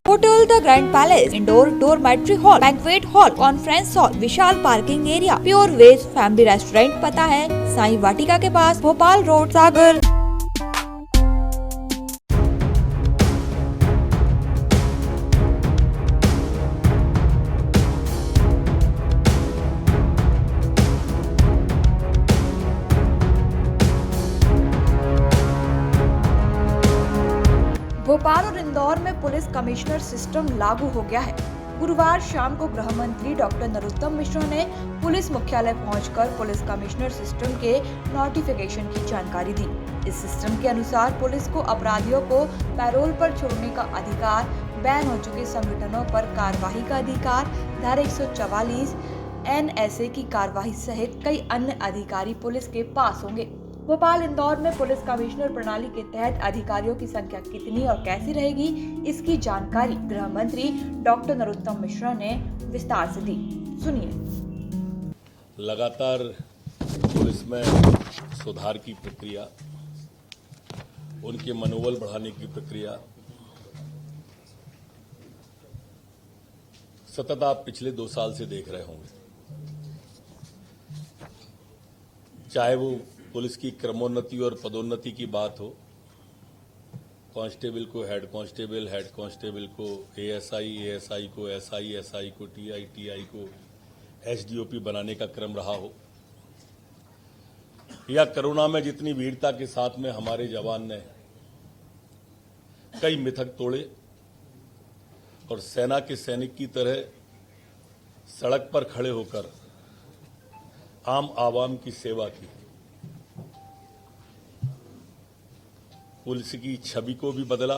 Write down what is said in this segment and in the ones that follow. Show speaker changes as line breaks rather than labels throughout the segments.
Hotel the grand palace, indoor dormitory hall, banquet hall, conference hall, विशाल parking area, pure veg family restaurant. पता है साईं वाटिका के पास, Bhopal road, Sagar. Bhopal और इंदौर में पुलिस कमिश्नर सिस्टम लागू हो गया है। गुरुवार शाम को गृह मंत्री डॉक्टर नरोत्तम मिश्रा ने पुलिस मुख्यालय पहुंचकर पुलिस कमिश्नर सिस्टम के नोटिफिकेशन की जानकारी दी। इस सिस्टम के अनुसार पुलिस को अपराधियों को पैरोल पर छोड़ने का अधिकार, बैन हो चुके संगठनों पर कार्रवाई का अधिकार, धारा 144 NSA की कार्रवाई सहित कई अन्य अधिकारी पुलिस के पास होंगे। भोपाल इंदौर में पुलिस कमिश्नर प्रणाली के तहत अधिकारियों की संख्या कितनी और कैसी रहेगी, इसकी जानकारी गृह मंत्री डॉक्टर नरोत्तम मिश्रा ने विस्तार से दी। सुनिए।
लगातार पुलिस में सुधार की प्रक्रिया, उनके मनोबल बढ़ाने की प्रक्रिया सतत आप पिछले 2 साल से देख रहे होंगे। चाहे वो पुलिस की क्रमोन्नति और पदोन्नति की बात हो, कांस्टेबल को हेड कांस्टेबल को ASI को SI को TI को SDOP बनाने का क्रम रहा हो, या कोरोना में जितनी वीरता के साथ में हमारे जवान ने कई मिथक तोड़े और सेना के सैनिक की तरह सड़क पर खड़े होकर आम आवाम की सेवा की। पुलिस की छवि को भी बदला,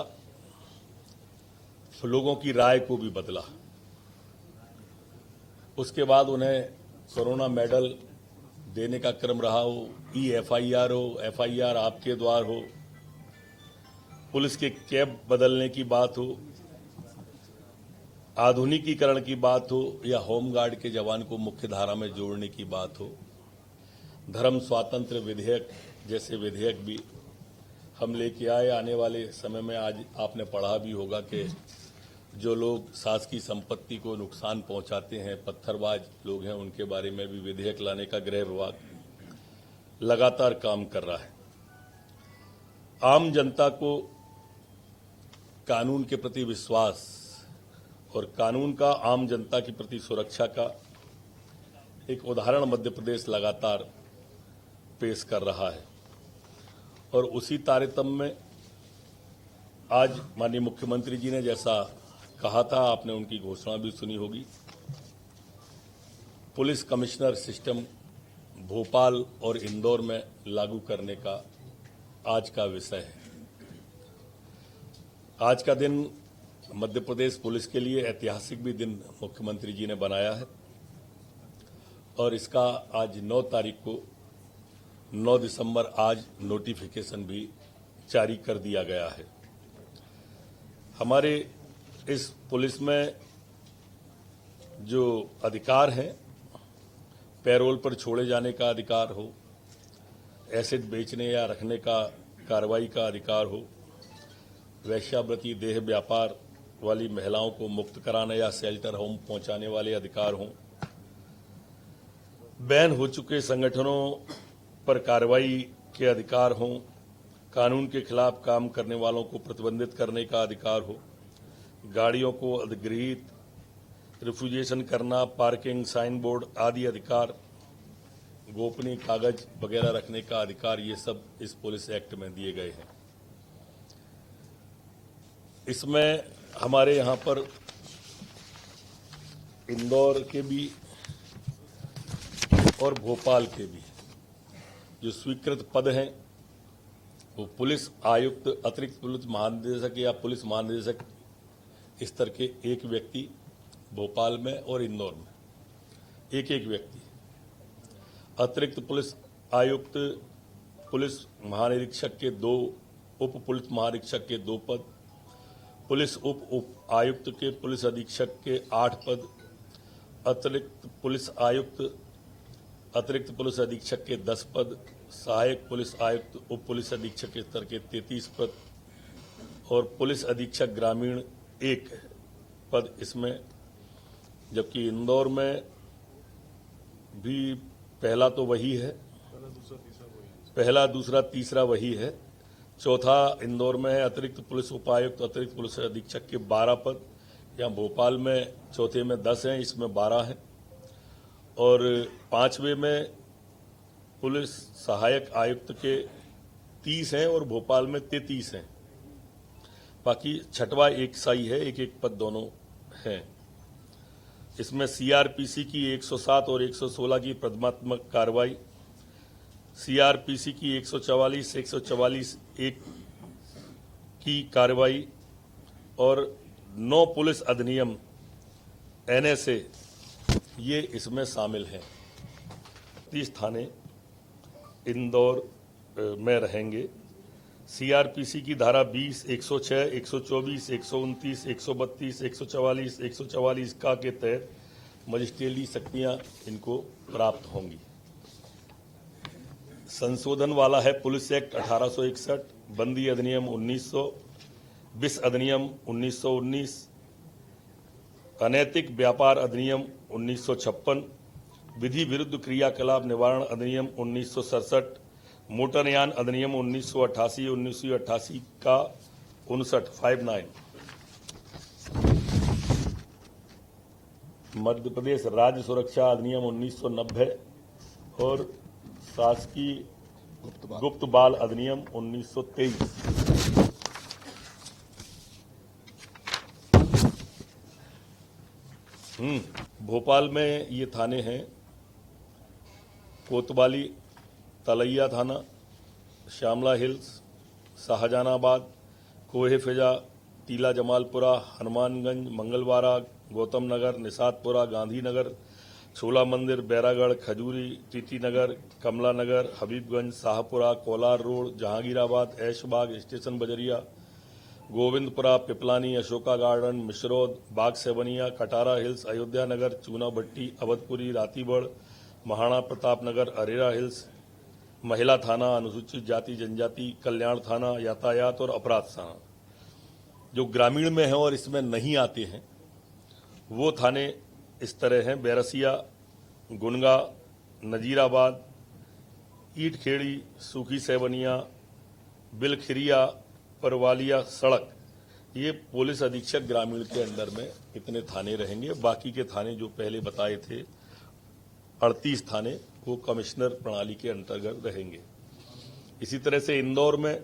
लोगों की राय को भी बदला। उसके बाद उन्हें कोरोना मेडल देने का क्रम रहा हो, FIR हो, FIR आपके द्वार हो, पुलिस के कैब बदलने की बात हो, आधुनिकीकरण की बात हो, या होमगार्ड के जवान को मुख्य धारा में जोड़ने की बात हो, धर्म स्वातंत्र्य विधेयक जैसे विधेयक भी हम लेके आए। आने वाले समय में आज आपने पढ़ा भी होगा कि जो लोग शासकीय संपत्ति को नुकसान पहुंचाते हैं, पत्थरबाज लोग हैं, उनके बारे में भी विधेयक लाने का गृह विभाग लगातार काम कर रहा है। आम जनता को कानून के प्रति विश्वास और कानून का आम जनता के प्रति सुरक्षा का एक उदाहरण मध्य प्रदेश लगातार पेश कर रहा है। और उसी तारतम्य में आज माननीय मुख्यमंत्री जी ने जैसा कहा था, आपने उनकी घोषणा भी सुनी होगी, पुलिस कमिश्नर सिस्टम भोपाल और इंदौर में लागू करने का आज का विषय है। आज का दिन मध्य प्रदेश पुलिस के लिए ऐतिहासिक भी दिन मुख्यमंत्री जी ने बनाया है और इसका आज 9 तारीख को 9 दिसंबर आज नोटिफिकेशन भी जारी कर दिया गया है। हमारे इस पुलिस में जो अधिकार हैं, पैरोल पर छोड़े जाने का अधिकार हो, एसेट बेचने या रखने का कार्रवाई का अधिकार हो, वैश्यावृत्ति देह व्यापार वाली महिलाओं को मुक्त कराने या शेल्टर होम पहुंचाने वाले अधिकार हों, बैन हो चुके संगठनों पर कार्रवाई के अधिकार हों, कानून के खिलाफ काम करने वालों को प्रतिबंधित करने का अधिकार हो, गाड़ियों को अधिग्रहित रिफ्यूजेशन करना, पार्किंग, साइन बोर्ड आदि अधिकार, गोपनीय कागज वगैरह रखने का अधिकार, ये सब इस पुलिस एक्ट में दिए गए हैं। इसमें हमारे यहाँ पर इंदौर के भी और भोपाल के भी जो स्वीकृत पद हैं वो पुलिस आयुक्त, अतिरिक्त पुलिस महानिदेशक या पुलिस महानिदेशक स्तर के एक व्यक्ति भोपाल में और इंदौर में एक व्यक्ति, अतिरिक्त पुलिस आयुक्त, पुलिस महानिरीक्षक के 2, उप पुलिस महानिरीक्षक के 2 पद, पुलिस उप आयुक्त के पुलिस अधीक्षक के 8 पद, अतिरिक्त पुलिस आयुक्त, अतिरिक्त पुलिस अधीक्षक के 10 पद, सहायक पुलिस आयुक्त, उप पुलिस अधीक्षक के स्तर के 33 पद और पुलिस अधीक्षक ग्रामीण 1 पद इसमें, जबकि इंदौर में भी पहला तो वही है, पहला दूसरा तीसरा वही है। चौथा इंदौर में है अतिरिक्त पुलिस उपायुक्त, अतिरिक्त पुलिस अधीक्षक के 12 पद। यहाँ भोपाल में चौथे में 10 हैं, इसमें 12 हैं। और पांचवें में पुलिस सहायक आयुक्त के 30 हैं और भोपाल में 33 हैं। बाकी छठवा एक साई है, एक एक पद दोनों हैं। इसमें सीआरपीसी की 107 और 116 की प्रथमात्मक कार्रवाई, सीआरपीसी की 144, 144 एक की कार्रवाई और 9 पुलिस अधिनियम एनएसए ये इसमें शामिल हैं। 30 थाने इंदौर में रहेंगे। सीआरपीसी की धारा 20, 106, 124, 129, 132, 144, 144 का के तहत मजिस्ट्रियली शक्तियां इनको प्राप्त होंगी। संशोधन वाला है पुलिस एक्ट 1861, बंदी अधिनियम 1900, विस अधिनियम 1919, अनैतिक व्यापार अधिनियम 1956, विधि विरुद्ध क्रियाकलाप निवारण अधिनियम 1967, मोटरयान अधिनियम 1988, 1988 का 59, मध्य प्रदेश राज्य सुरक्षा अधिनियम 1990 और शासकीय गुप्त बाल अधिनियम 1923। भोपाल में ये थाने हैं कोतवाली, तलैया थाना, श्यामला हिल्स, शाहजहानाबाद, कोहे फिजा, टीला जमालपुरा, हनुमानगंज, मंगलवारा, गौतम नगर, निषादपुरा, गांधीनगर, छोला मंदिर, बैरागढ़, खजूरी, टीटी नगर, कमला नगर, हबीबगंज, शाहपुरा, कोलार रोड, जहांगीराबाद, ऐशबाग, स्टेशन बजरिया, गोविंदपुरा, पिपलानी, अशोका गार्डन, मिश्रौद, बाग सेवनिया, कटारा हिल्स, अयोध्या नगर, चूना भट्टी, अवधपुरी, रातीबड़, महाराणा प्रताप नगर, अरेरा हिल्स, महिला थाना, अनुसूचित जाति जनजाति कल्याण थाना, यातायात और अपराध थाना। जो ग्रामीण में है और इसमें नहीं आते हैं वो थाने इस तरह हैं: बैरसिया, गुनगा, नजीराबाद, ईटखेड़ी, सूखी सेवनिया, बिलखिरिया, परवालिया सड़क। ये पुलिस अधीक्षक ग्रामीण के अंदर में इतने थाने रहेंगे। बाकी के थाने जो पहले बताए थे 38 थाने वो कमिश्नर प्रणाली के अंतर्गत रहेंगे। इसी तरह से इंदौर में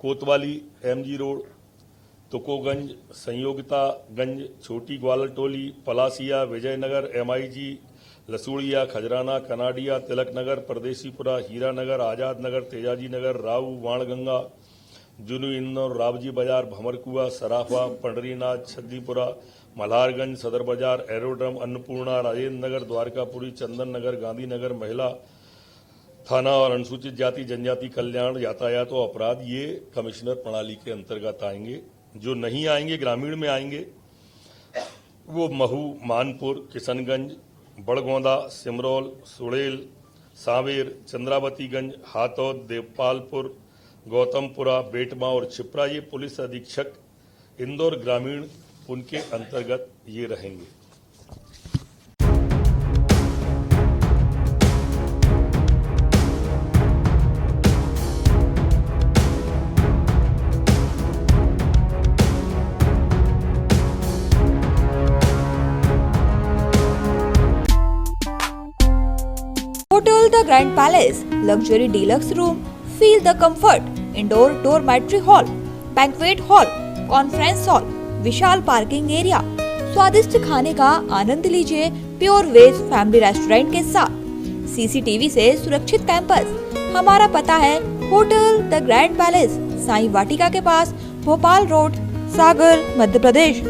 कोतवाली, एमजी रोड, तुकोगंज, संयोगितागंज, छोटी ग्वालर टोली, पलासिया, विजयनगर, एमआईजी, लसूड़िया, खजराना, कनाडिया, तिलक नगर, परदेशीपुरा, हीरा नगर, आजाद नगर, तेजाजी नगर, राऊ, वाणगंगा, जुनू इंदौर, रावजी बाजार, भमरकुआ, सराफा, पंडरीनाथ, छद्दीपुरा, मल्हारगंज, सदर बाजार, एरोड्रम, अन्नपूर्णा, राजेंद्र नगर, द्वारकापुरी, चंदन नगर, गांधीनगर, महिला थाना और अनुसूचित जाति जनजाति कल्याण, यातायात और अपराध ये कमिश्नर प्रणाली के अंतर्गत आएंगे। जो नहीं आएंगे, ग्रामीण में आएंगे, वो महू, मानपुर, किशनगंज, बड़गौंदा, सिमरौल, सुड़ेल, सांवेर, चंद्रावतीगंज, हाथौद, देवपालपुर, गौतमपुरा, बेटमा और छिपरा। ये पुलिस अधीक्षक इंदौर ग्रामीण उनके अंतर्गत ये रहेंगे।
Hotel The Grand Palace, luxury deluxe room, feel the comfort, indoor dormitory hall, banquet hall, conference hall, Vishal parking area, स्वादिष्ट खाने का आनंद लीजिए प्योर वेज फैमिली रेस्टोरेंट के साथ, सीसीटीवी से सुरक्षित कैंपस। हमारा पता है hotel the grand palace, Sai Vatika के पास, भोपाल रोड, सागर, मध्य प्रदेश।